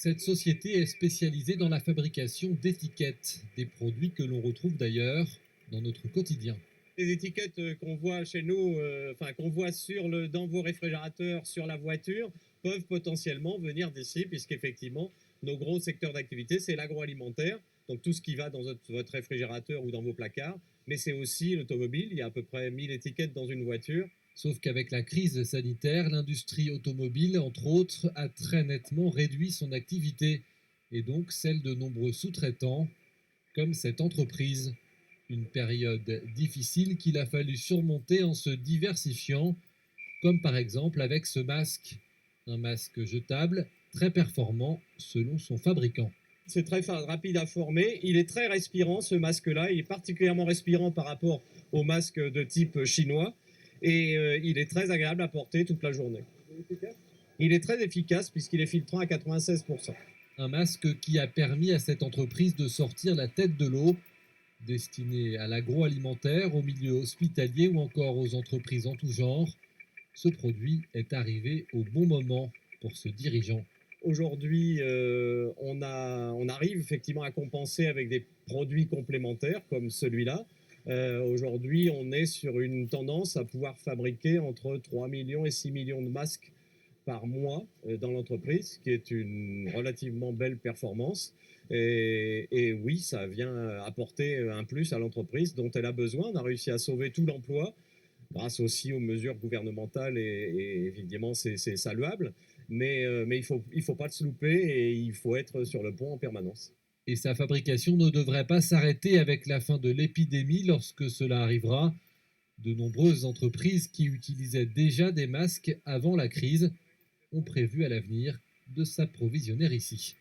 Cette société est spécialisée dans la fabrication d'étiquettes, des produits que l'on retrouve d'ailleurs dans notre quotidien. Les étiquettes qu'on voit chez nous, qu'on voit dans vos réfrigérateurs, sur la voiture, peuvent potentiellement venir d'ici, puisqu'effectivement, nos gros secteurs d'activité, c'est l'agroalimentaire, donc tout ce qui va dans votre réfrigérateur ou dans vos placards, mais c'est aussi l'automobile. Il y a à peu près 1000 étiquettes dans une voiture. Sauf qu'avec la crise sanitaire, l'industrie automobile, entre autres, a très nettement réduit son activité, et donc celle de nombreux sous-traitants, comme cette entreprise. Une période difficile qu'il a fallu surmonter en se diversifiant, comme par exemple avec ce masque. Un masque jetable, très performant selon son fabricant. C'est très rapide à former. Il est très respirant, ce masque-là. Il est particulièrement respirant par rapport au masque de type chinois. Et il est très agréable à porter toute la journée. Il est très efficace puisqu'il est filtrant à 96%. Un masque qui a permis à cette entreprise de sortir la tête de l'eau, destiné à l'agroalimentaire, au milieu hospitalier ou encore aux entreprises en tout genre. Ce produit est arrivé au bon moment pour ce dirigeant. Aujourd'hui, on arrive effectivement à compenser avec des produits complémentaires comme celui-là. Aujourd'hui, on est sur une tendance à pouvoir fabriquer entre 3 millions et 6 millions de masques par mois dans l'entreprise, ce qui est une relativement belle performance. Et oui, ça vient apporter un plus à l'entreprise dont elle a besoin. On a réussi à sauver tout l'emploi grâce aussi aux mesures gouvernementales et évidemment c'est saluable, mais il faut pas se louper et il faut être sur le pont en permanence. Et sa fabrication ne devrait pas s'arrêter avec la fin de l'épidémie lorsque cela arrivera. De nombreuses entreprises qui utilisaient déjà des masques avant la crise ont prévu à l'avenir de s'approvisionner ici.